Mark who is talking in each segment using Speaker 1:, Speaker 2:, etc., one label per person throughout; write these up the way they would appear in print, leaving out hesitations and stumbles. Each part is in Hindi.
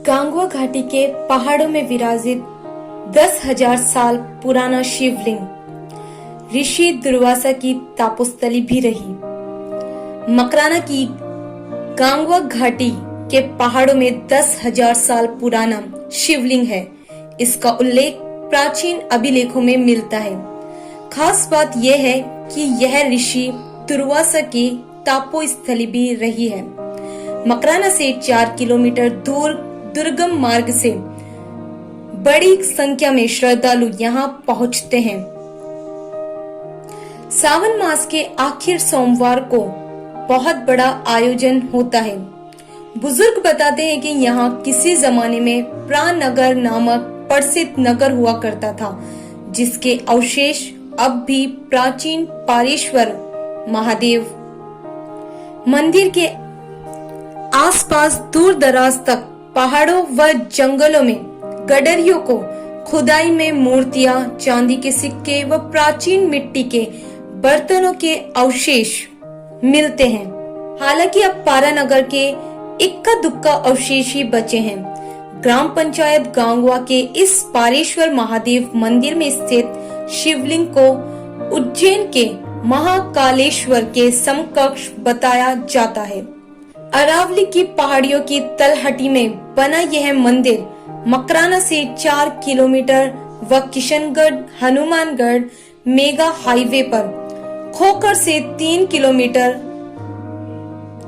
Speaker 1: गांगुआ घाटी के पहाड़ों में विराजित 10,000 साल पुराना शिवलिंग ऋषि दुर्वासा की तपोस्थली भी रही। मकराना की गांगुआ घाटी के पहाड़ों में 10,000 साल पुराना शिवलिंग है। इसका उल्लेख प्राचीन अभिलेखों में मिलता है। खास बात यह है कि यह ऋषि दुर्वासा की तपोस्थली भी रही है। मकराना से 4 किलोमीटर दूर दुर्गम मार्ग से बड़ी संख्या में श्रद्धालु यहाँ पहुँचते हैं। सावन मास के आखिर सोमवार को बहुत बड़ा आयोजन होता है। बुजुर्ग बताते हैं कि यहाँ किसी जमाने में प्राणनगर नामक प्रसिद्ध नगर हुआ करता था, जिसके अवशेष अब भी प्राचीन पारेश्वर महादेव मंदिर के आसपास दूर दराज तक पहाड़ों व जंगलों में गडरियों को खुदाई में मूर्तियां, चांदी के सिक्के व प्राचीन मिट्टी के बर्तनों के अवशेष मिलते हैं। हालांकि अब पारानगर के इक्का दुक्का अवशेष ही बचे हैं। ग्राम पंचायत गांगुआ के इस पारेश्वर महादेव मंदिर में स्थित शिवलिंग को उज्जैन के महाकालेश्वर के समकक्ष बताया जाता है। अरावली की पहाड़ियों की तलहटी में बना यह मंदिर मकराना से 4 किलोमीटर व किशनगढ़ हनुमानगढ़ मेगा हाईवे पर खोकर से 3 किलोमीटर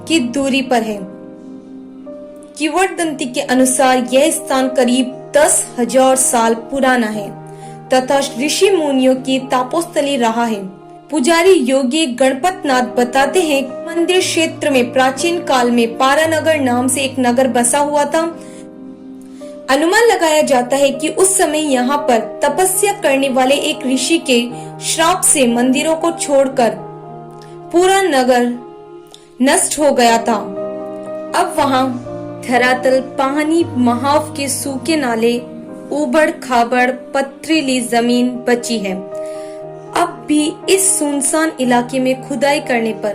Speaker 1: की दूरी पर है। किंवदंती के अनुसार यह स्थान करीब 10,000 साल पुराना है तथा ऋषि मुनियों की तपोस्थली रहा है। पुजारी योगी गणपतनाथ बताते हैं कि मंदिर क्षेत्र में प्राचीन काल में पारानगर नाम से एक नगर बसा हुआ था। अनुमान लगाया जाता है कि उस समय यहाँ पर तपस्या करने वाले एक ऋषि के श्राप से मंदिरों को छोड़कर पूरा नगर नष्ट हो गया था। अब वहाँ धरातल, पानी, महाव के सूखे नाले, उबड़ खाबड़ पथरीली जमीन बची है। अब भी इस सुनसान इलाके में खुदाई करने पर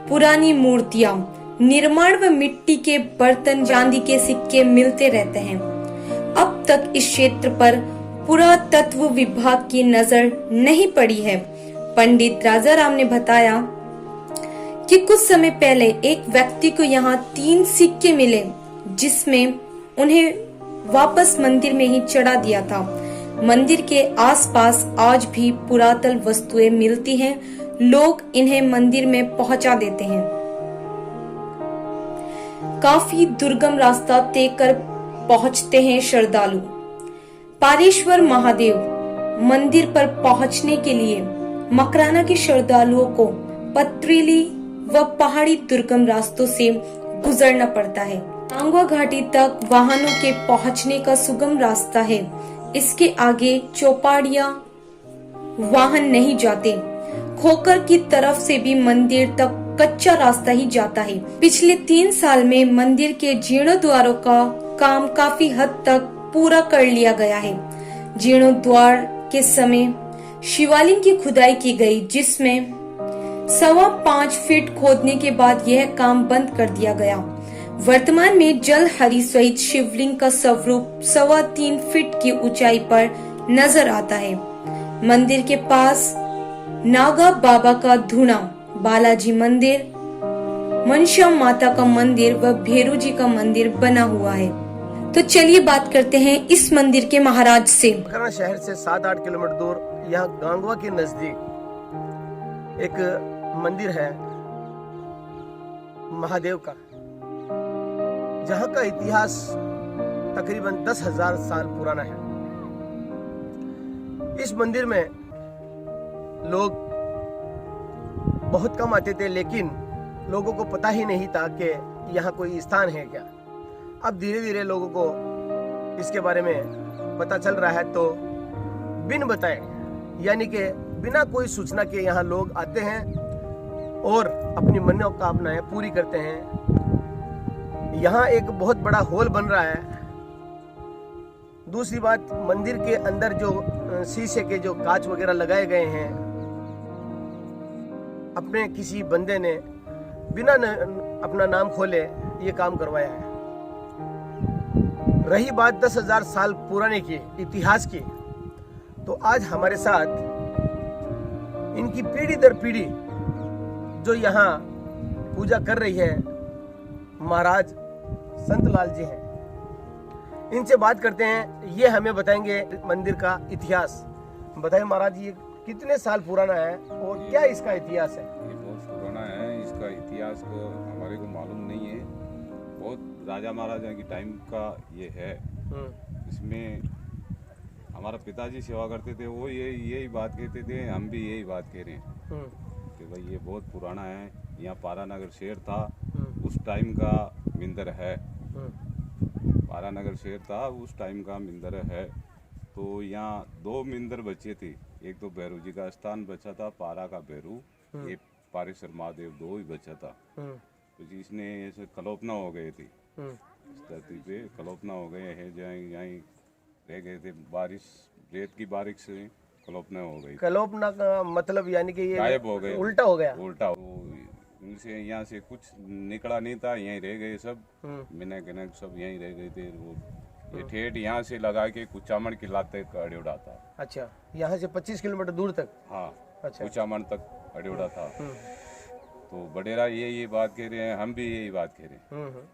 Speaker 1: पुरानी मूर्तियां, निर्माण व मिट्टी के बर्तन, चांदी के सिक्के मिलते रहते हैं। अब तक इस क्षेत्र पर पुरातत्व विभाग की नजर नहीं पड़ी है। पंडित राजाराम ने बताया कि कुछ समय पहले एक व्यक्ति को यहाँ 3 सिक्के मिले, जिसमें उन्हें वापस मंदिर में ही चढ़ा दिया था। मंदिर के आसपास आज भी पुरातन वस्तुएं मिलती हैं। लोग इन्हें मंदिर में पहुंचा देते हैं। काफी दुर्गम रास्ता तय कर पहुंचते हैं श्रद्धालु। पारेश्वर महादेव मंदिर पर पहुंचने के लिए मकराना के श्रद्धालुओं को पथरीली व पहाड़ी दुर्गम रास्तों से गुजरना पड़ता है। गांगुआ घाटी तक वाहनों के पहुंचने का सुगम रास्ता है। इसके आगे चौपाड़ियां वाहन नहीं जाते। खोकर की तरफ से भी मंदिर तक कच्चा रास्ता ही जाता है। पिछले 3 साल में मंदिर के जीर्णोद्वारों का काम काफी हद तक पूरा कर लिया गया है। जीर्णोद्वार के समय शिवलिंग की खुदाई की गई, जिसमें 5.25 फीट खोदने के बाद यह काम बंद कर दिया गया। वर्तमान में जलहरी सहित शिवलिंग का स्वरूप 3.25 फीट की ऊंचाई पर नजर आता है। मंदिर के पास नागा बाबा का धूना, बालाजी मंदिर, मनसा माता का मंदिर व भैरू जी का मंदिर बना हुआ है। तो चलिए बात करते हैं इस मंदिर के महाराज से।
Speaker 2: मकराना शहर से 7-8 किलोमीटर दूर यहाँ गांगुआ के नजदीक एक मंदिर है महादेव का, जहाँ का इतिहास तकरीबन 10,000 साल पुराना है। इस मंदिर में लोग बहुत कम आते थे, लेकिन लोगों को पता ही नहीं था कि यहाँ कोई स्थान है क्या। अब धीरे धीरे लोगों को इसके बारे में पता चल रहा है, तो बिन बताए यानी कि बिना कोई सूचना के यहाँ लोग आते हैं और अपनी मनोकामनाएं पूरी करते हैं। यहाँ एक बहुत बड़ा हॉल बन रहा है। दूसरी बात, मंदिर के अंदर जो शीशे के जो कांच वगैरह लगाए गए हैं, अपने किसी बंदे ने बिना अपना नाम खोले ये काम करवाया है। रही बात 10,000 साल पुराने की, इतिहास की, तो आज हमारे साथ इनकी पीढ़ी दर पीढ़ी जो यहाँ पूजा कर रही है महाराज संतलाल जी हैं। इनसे बात करते हैं, ये हमें बताएंगे मंदिर का इतिहास। बताइए महाराज, ये कितने साल पुराना है और क्या इसका इतिहास है?
Speaker 3: ये बहुत पुराना है, इसका इतिहास को हमारे को मालूम नहीं है। बहुत राजा महाराजा की टाइम का ये है। इसमें हमारा पिताजी सेवा करते थे, वो यही बात कहते थे, हम भी यही बात कह रहे हैं कि भाई ये बहुत पुराना है। यहाँ पारानगर शहर था, उस टाइम का मंदिर है। पारानगर शहर था, उस टाइम का मंदिर है। तो यहाँ 2 मंदिर बचे थे, एक तो भैरू जी का स्थान बचा था, पारा का भैरू, एक पारेश्वर महादेव, 2 ही बचा था। तो जिसने ऐसे कल्पना हो गए थे, इस धरती पे कल्पना हो गए हैं, जहाँ यहीं रह गए थे। बारिश, रेत की बारिश से कल्पना हो गई।
Speaker 2: कल्पना का मतलब यानी कि ये
Speaker 3: गायब हो गए,
Speaker 2: उल्टा हो गया।
Speaker 3: उल्टा इनसे यहाँ से कुछ निकला नहीं था, यहीं रह गए सब। मिना गिना सब यहीं रह गए थे। वो ये ठेठ यहाँ से लगा के कुचामन किलाते अड्योड़ा था।
Speaker 2: अच्छा, यहाँ से 25 किलोमीटर दूर तक?
Speaker 3: हाँ,
Speaker 2: अच्छा,
Speaker 3: कुचामन तक अड्योड़ा था। तो बडेरा ये बात कह रहे हैं, हम भी यही बात कह रहे हैं।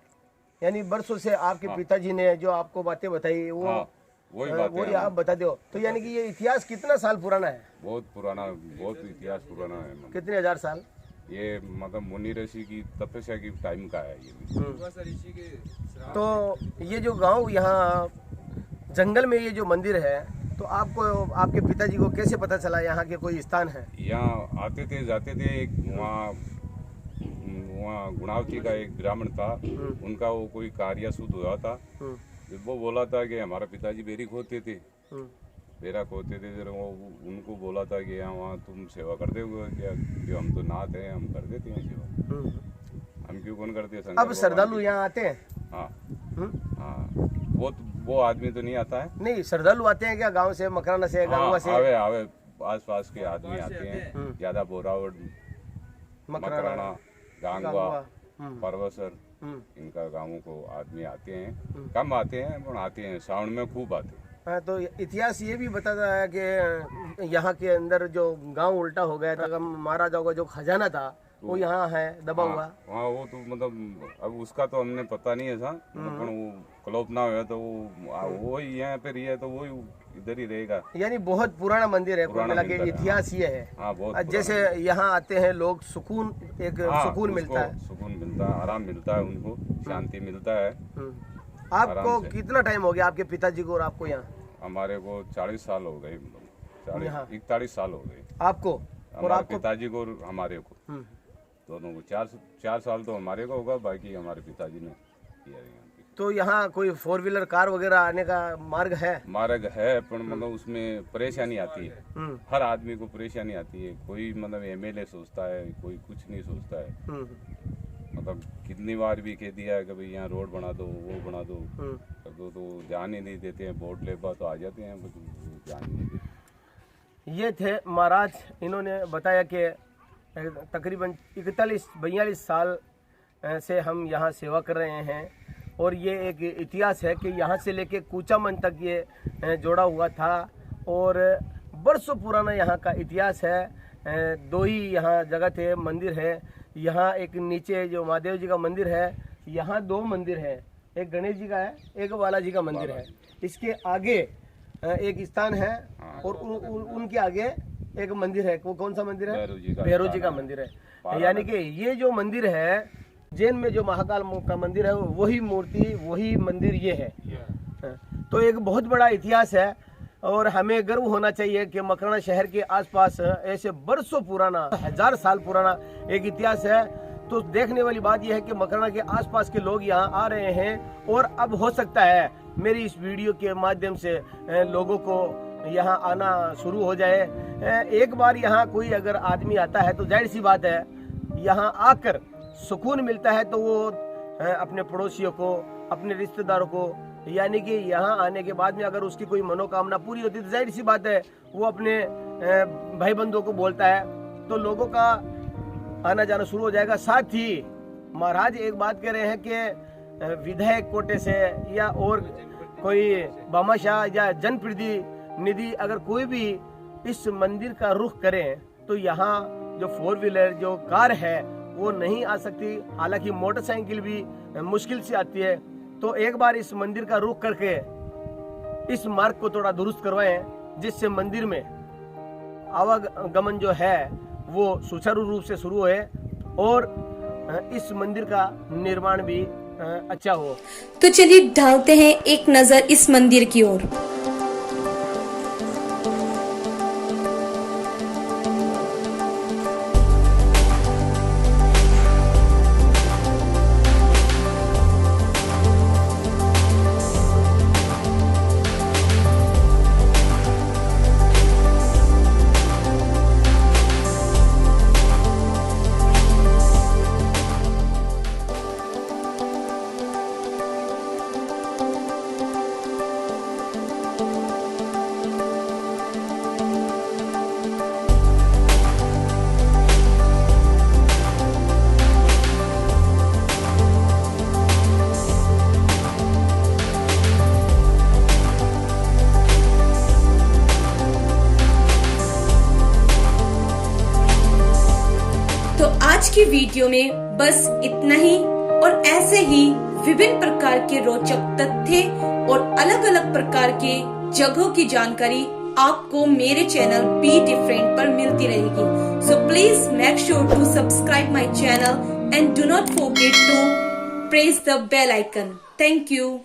Speaker 2: यानी बरसों से आपके पिताजी ने जो आपको बातें बताई वो वही आप बता दो। तो यानी कि ये इतिहास कितना साल पुराना है?
Speaker 3: बहुत पुराना, बहुत इतिहास पुराना है।
Speaker 2: कितने हजार साल?
Speaker 3: ये मतलब मुनि ऋषि की तपस्या की टाइम का है ये।
Speaker 2: तो ये जो गांव यहाँ जंगल में ये जो मंदिर है, तो आपको, आपके पिताजी को कैसे पता चला यहाँ के कोई स्थान है?
Speaker 3: यहाँ आते थे जाते थे। एक वहाँ गुणावती का एक ब्राह्मण था, उनका वो कोई कार्य शुद्ध हुआ था। वो बोला था कि हमारा पिताजी बेरी खोदते थे, बेरा खोदते थे। फिर वो उनको बोला था कि यहाँ वहाँ तुम सेवा करते हो क्या? जो हम तो नाथ हैं, हम कर देते हैं सेवा। हम क्यों कौन करते हैं?
Speaker 2: अब श्रद्धालु यहाँ आते हैं?
Speaker 3: हाँ हाँ, वो आदमी तो नहीं आता है।
Speaker 2: नहीं, श्रद्धालु आते हैं क्या गांव से, मकराना से, गांव से?
Speaker 3: आवे आस पास के आदमी आते हैं ज्यादा। बोरावड़, मकराना, गांगवा, परवसर, इनका गांवों को आदमी आते हैं। कम आते हैं पर आते हैं, सावन में खूब आते हैं।
Speaker 2: हाँ, तो इतिहास ये भी बताता है कि यहाँ के अंदर जो गांव उल्टा हो गया था, महाराजाओं का जो खजाना था वो यहाँ है दबा हुआ।
Speaker 3: हाँ, वो तो मतलब अब उसका तो हमने पता नहीं है सा, पर वो कल्पना हुआ तो वो ही यहाँ पे रही है, तो वो इधर ही रहेगा।
Speaker 2: यानी बहुत पुराना मंदिर है, कुल मिला के इतिहास ये है।
Speaker 3: हाँ, बहुत।
Speaker 2: जैसे यहाँ आते हैं लोग, सुकून, एक सुकून मिलता है,
Speaker 3: सुकून मिलता है, आराम मिलता है, उनको शांति मिलता है।
Speaker 2: आपको कितना टाइम हो गया आपके पिताजी को और आपको यहाँ?
Speaker 3: हमारे को 40 साल हो गए, 41 साल हो गए
Speaker 2: आपको और आपको?
Speaker 3: पिताजी को और हमारे को दोनों को 4 साल तो हमारे को होगा, बाकी हमारे पिताजी ने किया।
Speaker 2: तो यहाँ कोई 4 व्हीलर कार वगैरह आने का मार्ग है?
Speaker 3: मार्ग है, पर मतलब उसमें परेशानी आती है। हर आदमी को परेशानी आती है। कोई मतलब एमएलए सोचता है, कोई कुछ नहीं सोचता है। मतलब कितनी बार भी कह दिया है कि भाई यहाँ रोड बना दो, वो बना दो, कर दो, तो ध्यान ही नहीं देते हैं। वोट ले तो आ जाते हैं, ध्यान नहीं देते।
Speaker 2: ये थे महाराज, इन्होंने बताया कि तकरीबन 41-42 साल से हम यहाँ सेवा कर रहे हैं, और ये एक इतिहास है कि यहाँ से लेके कुचामन तक ये जोड़ा हुआ था, और बरसों पुराना यहाँ का इतिहास है। 2 ही यहाँ जगह थे, मंदिर है। यहाँ एक नीचे जो महादेव जी का मंदिर है, यहाँ 2 मंदिर है, एक गणेश जी का है, एक बालाजी का मंदिर है। इसके आगे एक स्थान है, और उनके आगे एक मंदिर है। वो कौन सा मंदिर है? भैरू जी का मंदिर है। यानी कि ये जो मंदिर है, जैन में जो महाकाल का मंदिर है, वही मूर्ति, वही मंदिर ये है। तो एक बहुत बड़ा इतिहास है, और हमें गर्व होना चाहिए कि मकराना शहर के आसपास ऐसे बरसों पुराना, 1000 साल पुराना एक इतिहास है। तो देखने वाली बात यह है कि मकराना के आसपास के लोग यहाँ आ रहे हैं, और अब हो सकता है मेरी इस वीडियो के माध्यम से लोगों को यहाँ आना शुरू हो जाए। एक बार यहाँ कोई अगर आदमी आता है तो जाहिर सी बात है यहाँ आकर सुकून मिलता है, तो वो अपने पड़ोसियों को, अपने रिश्तेदारों को, यानी कि यहाँ आने के बाद में अगर उसकी कोई मनोकामना पूरी होती है तो जाहिर सी बात है वो अपने भाई बंधुओं को बोलता है, तो लोगों का आना जाना शुरू हो जाएगा। साथ ही महाराज एक बात कह रहे हैं कि विधायक कोटे से या और कोई भामाशाह या जनप्रतिनिधि अगर कोई भी इस मंदिर का रुख करें तो यहाँ जो 4 व्हीलर जो कार है वो नहीं आ सकती, हालांकि मोटरसाइकिल भी मुश्किल से आती है। तो एक बार इस मंदिर का रुख करके इस मार्ग को थोड़ा दुरुस्त करवाएं, जिससे मंदिर में आवागमन जो है वो सुचारू रूप से शुरू होए और इस मंदिर का निर्माण भी अच्छा हो।
Speaker 1: तो चलिए डालते हैं एक नजर इस मंदिर की ओर। आज की वीडियो में बस इतना ही, और ऐसे ही विभिन्न प्रकार के रोचक तथ्य और अलग अलग प्रकार के जगहों की जानकारी आपको मेरे चैनल बी डिफरेंट पर मिलती रहेगी। So please make sure to subscribe my channel and do not forget to press the bell icon. Thank you.